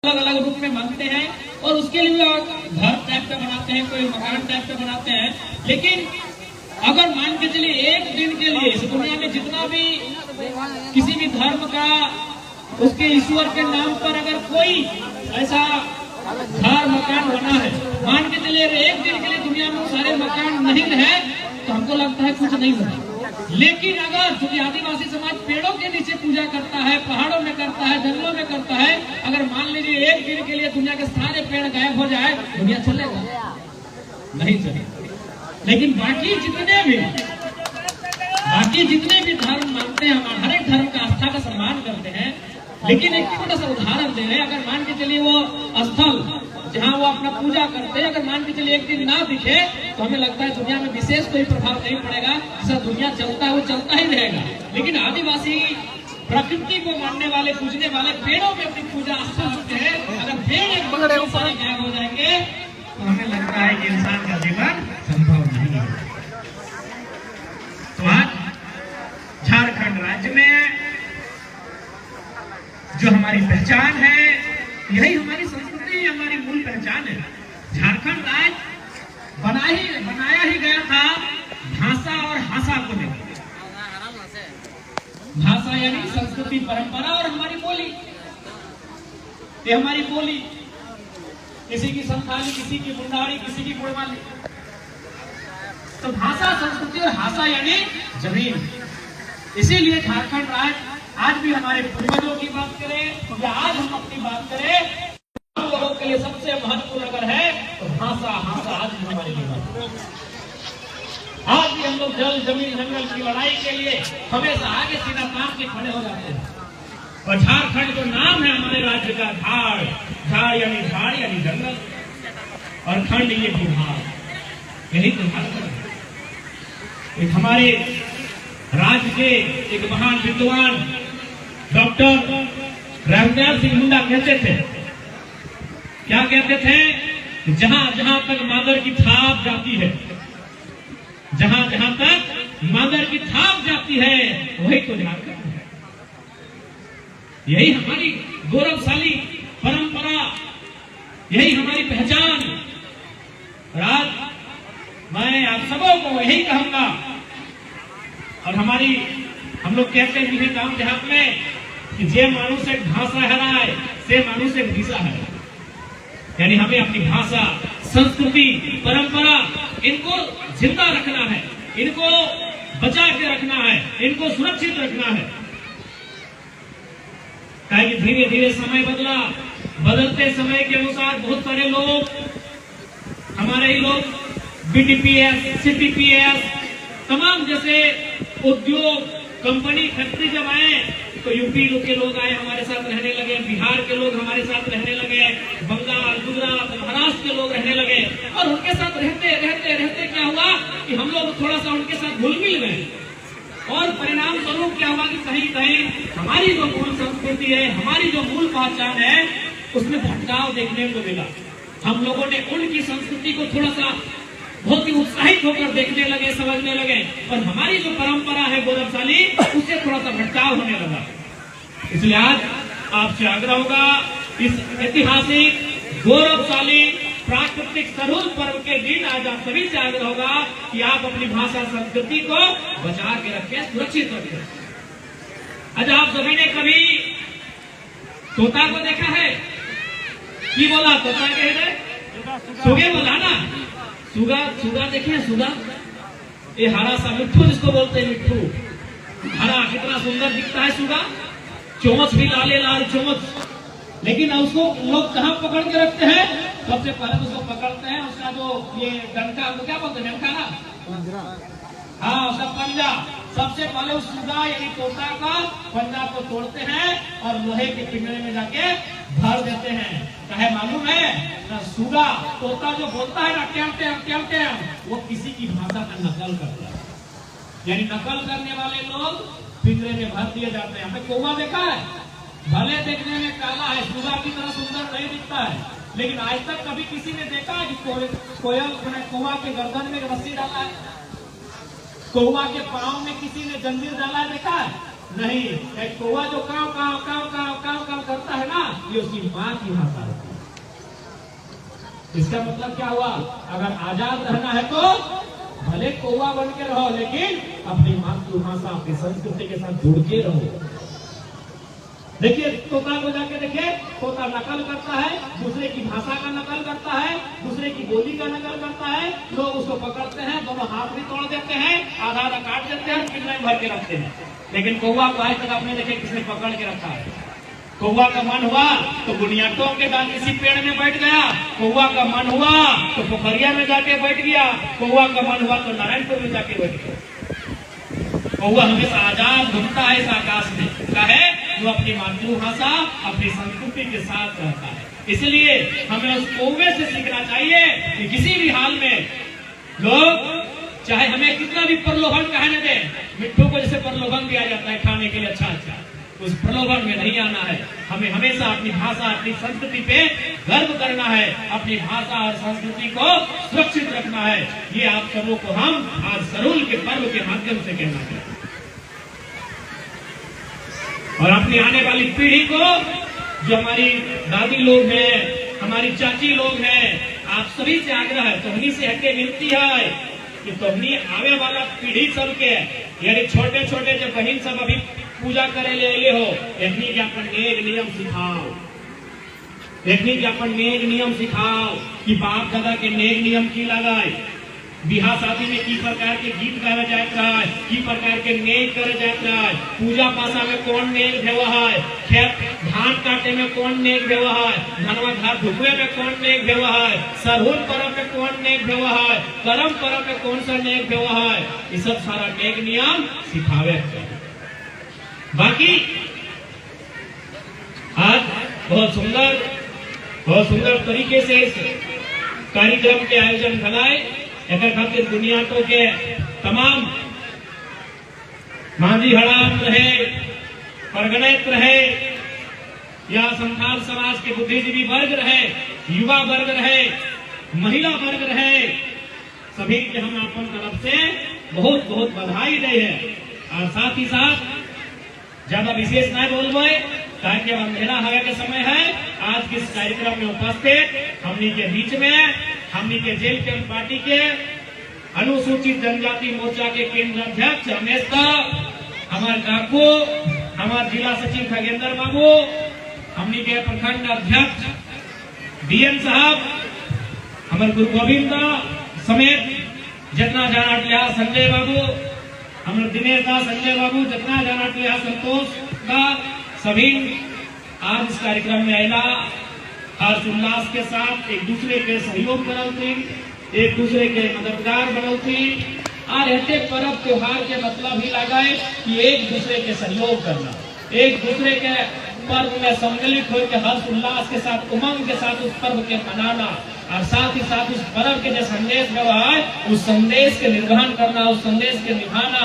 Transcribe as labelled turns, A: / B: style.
A: अलग अलग रूप में मानते हैं और उसके लिए घर टाइप का बनाते हैं, कोई मकान टाइप का बनाते हैं। लेकिन अगर मान के चलिए एक दिन के लिए इस दुनिया में जितना भी किसी भी धर्म का उसके ईश्वर के नाम पर अगर कोई ऐसा घर मकान बना है, मान के चलिए एक दिन के लिए दुनिया में सारे मकान नहीं रहे तो हमको लगता है कुछ नहीं बना। लेकिन अगर चूंकि आदिवासी समाज पेड़ों के नीचे पूजा करता है, पहाड़ों में करता है, जंगलों में करता है, अगर मान लीजिए एक दिन के लिए दुनिया के सारे पेड़ गायब हो जाए, दुनिया चलेगा? नहीं चलेगा। लेकिन बाकी जितने भी धर्म मानते हैं, हमारे हर एक धर्म का आस्था का सम्मान करते हैं। लेकिन एक छोटा सा उदाहरण दे रहे हैं, अगर मान के चलिए वो स्थल जहाँ वो अपना पूजा करते हैं, अगर मान के चलिए एक दिन ना दिखे तो हमें लगता है दुनिया में विशेष कोई प्रभाव नहीं पड़ेगा, सब दुनिया चलता है वो चलता ही रहेगा। लेकिन आदिवासी प्रकृति को मानने वाले, पूजने वाले, पेड़ों में अपनी पूजा आस्था रखते हैं। अगर पेड़ एक गायब हो जाएंगे तो हमें लगता है कि इंसान का जीवन संभव नहीं है। तो आज झारखंड राज्य में जो हमारी पहचान है, यही हमारी संस्कृति, हमारी मूल पहचान है। झारखंड राज्य बनाया ही गया था भाषा और हासा को लेकर। भाषा यानी संस्कृति, परंपरा और हमारी बोली। ये हमारी बोली, किसी की संथाली, किसी की मुंडारी, किसी की गुड़वाली। तो भाषा, संस्कृति और हासा यानी जमीन। इसीलिए झारखंड राज्य आज भी हमारे पूर्वजों की बात करें या आज हम अपनी बात करें, हम लोगों के लिए सबसे महत्वपूर्ण अगर है तो भाषा, हासा आज भी हमारे लिए महत्वपूर्ण। आज भी हम लोग जल, जमीन, जंगल की लड़ाई के लिए हमेशा आगे सीधा काम के खड़े हो जाते हैं। और झारखंड जो नाम है हमारे राज्य का, झाड़, झाड़ यानी जंगल, और खंड ये विभाग, यही तो झारखंड है। एक हमारे राज्य के एक महान विद्वान डॉक्टर रामदयाल सिंह मुंडा कहते थे, क्या कहते थे कि जहां जहां तक मादर की थाप जाती है, जहां जहां तक मादर की थाप जाती है, वही तो झारखंड है। यही हमारी गौरवशाली परंपरा, यही हमारी पहचान। और आज मैं आप सबों को यही कहूंगा, और हम लोग कहते हैं गांव देहात में कि जे मानुष एक भाषा हराए से मानुष एक दिशा है। यानी हमें अपनी भाषा, संस्कृति, परंपरा, इनको जिंदा रखना है, इनको बचा के रखना है, इनको सुरक्षित रखना है। कि धीरे धीरे समय बदला, बदलते समय के अनुसार बहुत सारे लोग, हमारे ही लोग, बीटीपीएस, सीटीपीएस, तमाम जैसे उद्योग, कंपनी, फैक्ट्री जब आए तो यूपी के लोग आए, हमारे साथ रहने लगे, बिहार के लोग हमारे साथ रहने लगे, बंगाल, गुजरात, महाराष्ट्र के लोग रहने लगे। और उनके साथ रहते रहते रहते क्या हुआ कि हम लोग थोड़ा सा उनके साथ घुल मिल गए, और परिणाम स्वरूप क्या हुआ कि कहीं कहीं हमारी जो मूल संस्कृति है, हमारी जो मूल पहचान है, उसमें भटकाव देखने को मिला। हम लोगों ने उनकी संस्कृति को थोड़ा सा बहुत ही उत्साहित होकर देखने लगे, समझने लगे, और हमारी जो परंपरा है गौरवशाली, उससे थोड़ा सा भटकाव होने लगा। इसलिए आज आपसे आग्रह होगा, इस ऐतिहासिक, गौरवशाली, प्राकृतिक सरूल पर्व के दिन आज आप सभी से आग्रह होगा कि आप अपनी भाषा, संस्कृति को बचा के रखें, सुरक्षित रखें। आज आप सभी ने कभी तोता को देखा है? की बोला तोता के है? सुगे बोला ना, सुगा देखे? सुगा, ये हरा सा मिट्ठू जिसको बोलते हैं, मिट्ठू हरा, कितना सुंदर दिखता है सुगा, चोंच भी लाले लाल चोंच। लेकिन उसको लोग कहाँ पकड़ के रखते हैं? सबसे पहले उसको पकड़ते हैं, उसका जो ये डंका, वो क्या बोलते हैं, डंका ना, हाँ, उसका पंजा। सबसे पहले उस सुगा यानी तोता का पंजा को तोड़ते हैं और लोहे के पिंजरे में जाके भर देते हैं। चाहे मालूम है ना, सुगा, तोता जो बोलता है ना, ट्याम, वो किसी की भाषा का नकल करता है। यानी नकल करने वाले लोग पिंजरे में भर दिए जाते हैं। हमने कौवा देखा है, भले देखने में काला है, सुगा की तरह सुंदर नहीं दिखता है, लेकिन आज तक कभी किसी ने देखा है कि कौवा के गर्दन में रस्सी डाला है, कौवा के पांव में किसी ने जंजीर डाला है, देखा है? नहीं, एक कौवा जो काव काव काव काव काव काव करता है ना, ये उसकी माँ की भाषा है। इसका मतलब क्या हुआ? अगर आजाद रहना है तो भले कौवा बन के रहो, लेकिन अपनी मातृभाषा अपनी संस्कृति के साथ जुड़ के रहो। देखिए तोता को जाके देखिए, तोता नकल करता है, दूसरे की भाषा का नकल करता है, दूसरे की बोली का नकल करता है। लोग उसको पकड़ते हैं, दोनों हाथ भी तोड़ देते हैं, आधा आधा काट देते हैं, पिंजरे में भर के रखते हैं। लेकिन कौवा को आज तक आपने देखे किसने पकड़ के रखा है? कौवा का मन हुआ तो बुनियादों के दाल किसी पेड़ में बैठ गया, कौवा का मन हुआ तो पोखरिया में जाके बैठ गया, कौवा का मन हुआ तो नारायणपुर में जाके बैठ गया। कौवा हमेशा आजाद घूमता है इस आकाश में, क्या है? वो अपनी मातृभाषा अपनी संस्कृति के साथ रहता है। इसलिए हमें उस कौवे से सीखना चाहिए कि किसी भी हाल में लोग चाहे हमें कितना भी प्रलोभन कहने दें, मिट्टू को जैसे प्रलोभन दिया जाता है खाने के लिए अच्छा अच्छा, उस प्रलोभन में नहीं आना है। हमें हमेशा अपनी भाषा अपनी संस्कृति पे गर्व करना है, अपनी भाषा और संस्कृति को सुरक्षित रखना है। ये आप सबों को हम आज सरूल के पर्व के माध्यम से कहना चाहते हैं। और अपनी आने वाली पीढ़ी को, जो हमारी दादी लोग हैं, हमारी चाची लोग हैं, आप सभी से आग्रह है, तोहनी से हटे मिलती है कि तोहनी आवे वाला पीढ़ी सबके, यानी छोटे छोटे जो बहन सब अभी पूजा करे ले हो, एकनी के अपन नेक नियम सिखाओ, एकनी के अपन नेक नियम सिखाओ कि बाप दादा के नेक नियम की लगाए। बिहार शादी में की प्रकार के गीत गावे जात रहा है, की प्रकार के नेक करे जात रहा है, पूजा पासा में कौन नेक भेवा है, खेत धान काटे में कौन नेक भेवा है, धनवा घाट ढुकवे में कौन नेक भेवा है, सरहुल पर्व में कौन नेक भेवा है, करम पर्व में कौन सा नेक भेवा है, ये सब सारा नेक नियम सिखावे चाहिए। बाकी आज बहुत सुंदर तरीके से इस कार्यक्रम के आयोजन बनाए। एक खातिर दुनिया तो के तमाम मांझी हड़ाम रहे, परगणित रहे, या संथाल समाज के बुद्धिजीवी वर्ग रहे, युवा वर्ग रहे, महिला वर्ग रहे, सभी के हम अपन तरफ से बहुत बहुत बधाई दे है। और साथ ही साथ ज्यादा विशेष न बोलबे, ताकि अंधेरा हवा के समय है। आज के इस कार्यक्रम में उपस्थित हमनी के बीच में हमनी के जेल कैंप पार्टी के अनुसूचित जनजाति मोर्चा के केंद्र अध्यक्ष रमेश दा, हमारे काकू, हमारे जिला सचिव खगेंद्र बाबू, हमनी के प्रखंड अध्यक्ष डीएम साहब, हमारे गुरु गोविंद समेत जितना जाना लिया संजय बाबू, हमारे दिनेश दा, संजय बाबू, जितना जाना लिया संतोष का, सभी आज इस कार्यक्रम में आयला हर्ष उल्लास के साथ एक दूसरे के सहयोग बनौती, एक दूसरे के मददगार बनौती। और ऐसे पर्व त्योहार के मतलब ही लगाए कि एक दूसरे के सहयोग करना, एक दूसरे के पर्व में सम्मिलित होकर हर्ष उल्लास के साथ उमंग के साथ उस पर्व के मनाना, और साथ ही साथ उस पर्व के जो संदेश व्यवहार, उस संदेश के निर्वहन करना, उस संदेश के निभाना।